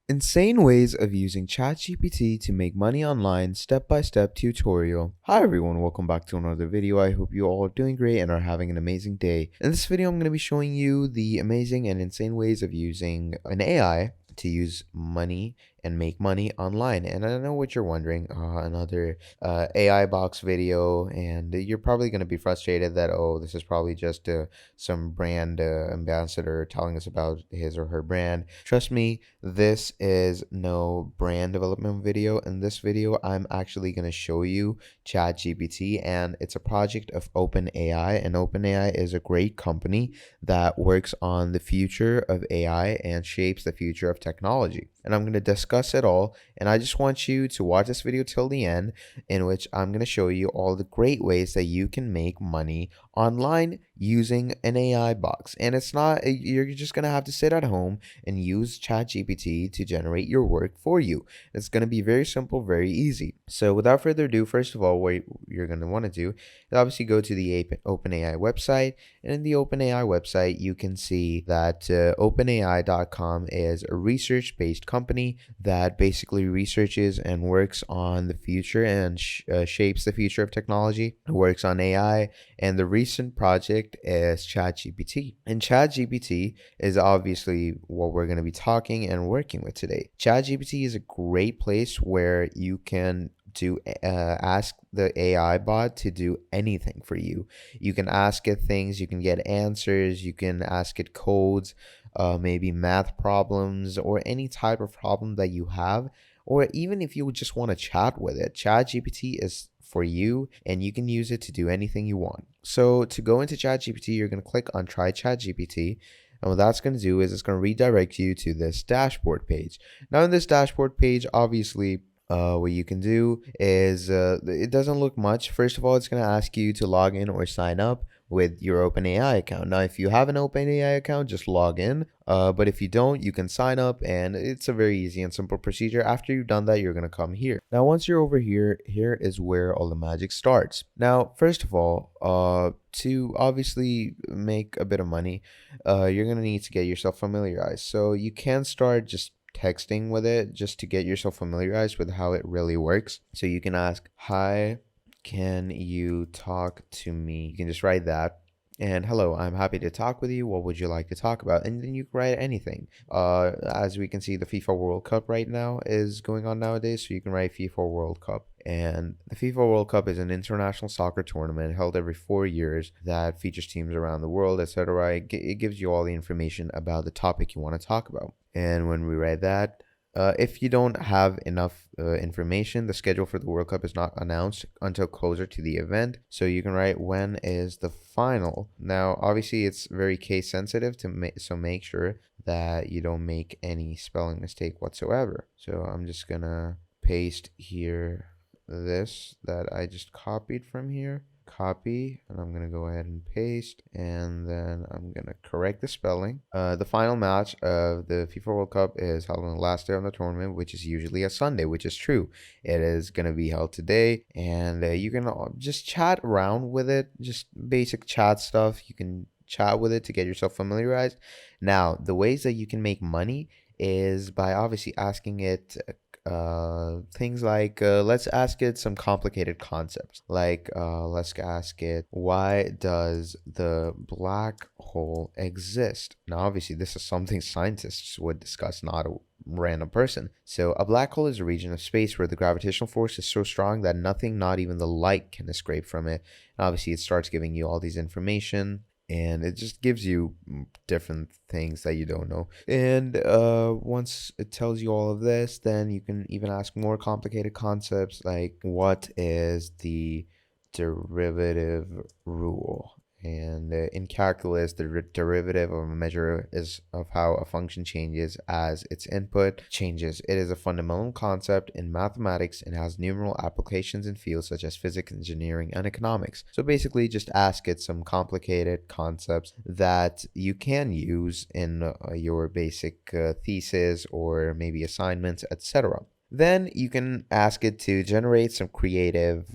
Insane ways of using ChatGPT to make money online step-by-step tutorial. Hi everyone, welcome back to another video. I hope you all are doing great and are having an amazing day. In this video, I'm going to be showing you the amazing and insane ways of using an AI to use money and make money online. And I know what you're wondering, another AI box video, and you're probably going to be frustrated that, oh, this is probably just some brand ambassador telling us about his or her brand. Trust me, this is no brand development video. In this video, I'm actually going to show you ChatGPT, and it's a project of OpenAI, and OpenAI is a great company that works on the future of AI and shapes the future of technology. And I'm going to discuss it all, and I just want you to watch this video till the end, in which I'm going to show you all the great ways that you can make money online using an AI box. And it's not, you're just going to have to sit at home and use ChatGPT to generate your work for you. It's going to be very simple, very easy. So without further ado, first of all, what you're going to want to do is obviously go to the OpenAI website. And in the OpenAI website, you can see that OpenAI.com is a research-based company that basically researches and works on the future and shapes the future of technology. It works on AI, and the recent project is ChatGPT. And ChatGPT is obviously what we're going to be talking and working with today. ChatGPT is a great place where you can ask the AI bot to do anything for you. You can ask it things, you can get answers, you can ask it codes, maybe math problems, or any type of problem that you have, or even if you just want to chat with it. ChatGPT is for you, and you can use it to do anything you want. So to go into ChatGPT, you're going to click on Try ChatGPT. And what that's going to do is it's going to redirect you to this dashboard page. Now in this dashboard page, obviously, what you can do is it doesn't look much. First of all, it's going to ask you to log in or sign up with your OpenAI account. Now, if you have an OpenAI account, just log in. But if you don't, you can sign up, and it's a very easy and simple procedure. After you've done that, you're going to come here. Now, once you're over here, here is where all the magic starts. Now, first of all, to obviously make a bit of money, you're going to need to get yourself familiarized. So you can start just texting with it just to get yourself familiarized with how it really works. So you can ask, "Hi, can you talk to me?" You can just write that. And hello, I'm happy to talk with you. What would you like to talk about? And then you can write anything. As we can see, the FIFA World Cup right now is going on nowadays. So you can write FIFA World Cup. And the FIFA World Cup is an international soccer tournament held every 4 years that features teams around the world, etc. It gives you all the information about the topic you want to talk about. And when we write that, if you don't have enough information, the schedule for the World Cup is not announced until closer to the event. So you can write, when is the final? Now, obviously, it's very case sensitive, so make sure that you don't make any spelling mistake whatsoever. So I'm just going to paste here this that I just copied from here. Copy, and I'm going to go ahead and paste, and then I'm going to correct the spelling. The final match of the FIFA World Cup is held on the last day of the tournament, which is usually a Sunday, which is true. It is going to be held today, and you can just chat around with it, just basic chat stuff. You can chat with it to get yourself familiarized. Now, the ways that you can make money is by obviously asking it things like let's ask it some complicated concepts, like let's ask it, why does the black hole exist? Now obviously this is something scientists would discuss, not a random person. So a black hole is a region of space where the gravitational force is so strong that nothing, not even the light, can escape from it. And obviously it starts giving you all these information, and it just gives you different things that you don't know. And once it tells you all of this, then you can even ask more complicated concepts like, what is the derivative rule? And in calculus, the derivative of a measure is of how a function changes as its input changes. It is a fundamental concept in mathematics and has numerous applications in fields such as physics, engineering, and economics. So basically, just ask it some complicated concepts that you can use in your basic thesis or maybe assignments, etc. Then you can ask it to generate some creative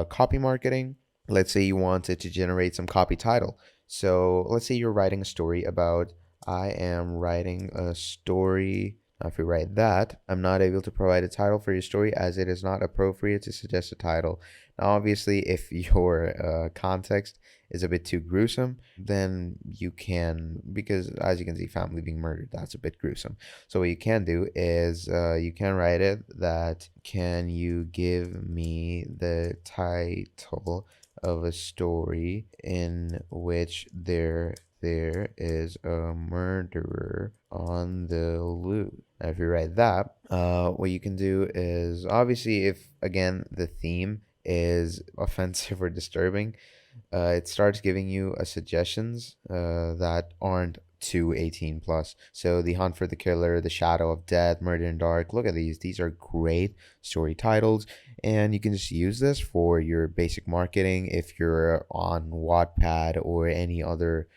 copy marketing. Let's say you wanted to generate some copy title. So let's say you're writing a story about, I am writing a story Now, if we write that, I'm not able to provide a title for your story as it is not appropriate to suggest a title. Now, obviously, if your context is a bit too gruesome, then you can, because as you can see, family being murdered, that's a bit gruesome. So what you can do is you can write it that, can you give me the title of a story in which there is a murderer on the loose. Now, if you write that, what you can do is, obviously, if again the theme is offensive or disturbing, it starts giving you a suggestions that aren't to 18 plus. So The Hunt for the Killer, The Shadow of Death, Murder in Dark. Look at these. These are great story titles, and you can just use this for your basic marketing if you're on Wattpad or any other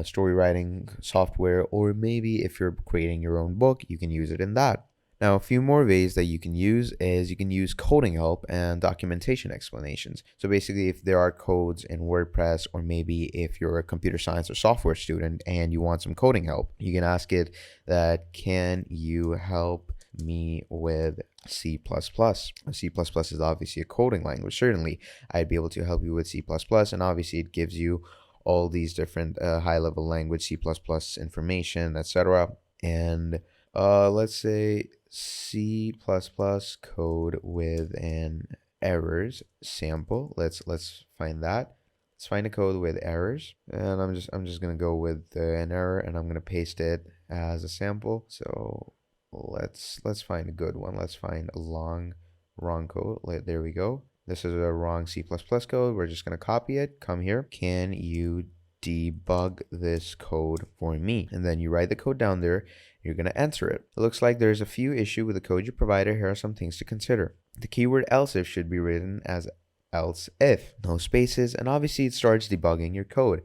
story writing software, or maybe if you're creating your own book, you can use it in that. Now, a few more ways that you can use is you can use coding help and documentation explanations. So basically, if there are codes in WordPress, or maybe if you're a computer science or software student and you want some coding help, you can ask it that, can you help me with C++? C++ is obviously a coding language. Certainly, I'd be able to help you with C++, and obviously it gives you all these different high-level language C++ information, etc. And let's say C++ code with an errors sample. Let's find that. Let's find a code with errors, and I'm just gonna go with an error, and I'm gonna paste it as a sample. So let's find a good one. Let's find a wrong code. There we go. This is a wrong C++ code. We're just gonna copy it. Come here. Can you debug this code for me? And then you write the code down there. You're going to enter it. It looks like there's a few issues with the code you provided. Here are some things to consider. The keyword else if should be written as else if, no spaces, and obviously it starts debugging your code.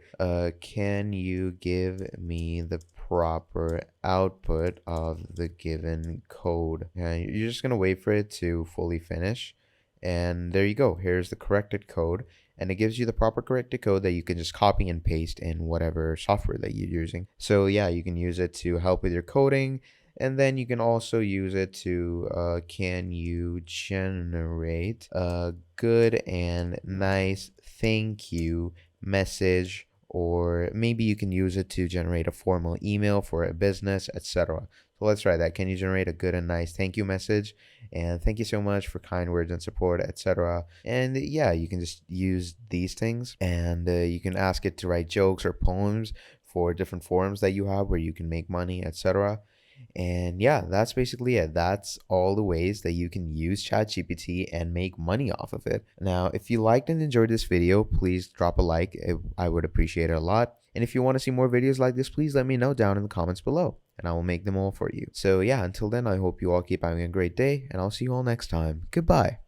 Can you give me the proper output of the given code? And you're just going to wait for it to fully finish. And there you go. Here's the corrected code, and it gives you the proper corrected code that you can just copy and paste in whatever software that you're using. So yeah, you can use it to help with your coding, and then you can also use it to can you generate a good and nice thank you message, or maybe you can use it to generate a formal email for a business, etc. So let's try that. Can you generate a good and nice thank you message? And thank you so much for kind words and support, etc. And yeah, you can just use these things, and you can ask it to write jokes or poems for different forums that you have where you can make money, etc. And yeah, that's basically it. That's all the ways that you can use ChatGPT and make money off of it. Now, if you liked and enjoyed this video, please drop a like. I would appreciate it a lot. And if you want to see more videos like this, please let me know down in the comments below, and I will make them all for you. So yeah, until then, I hope you all keep having a great day, and I'll see you all next time. Goodbye.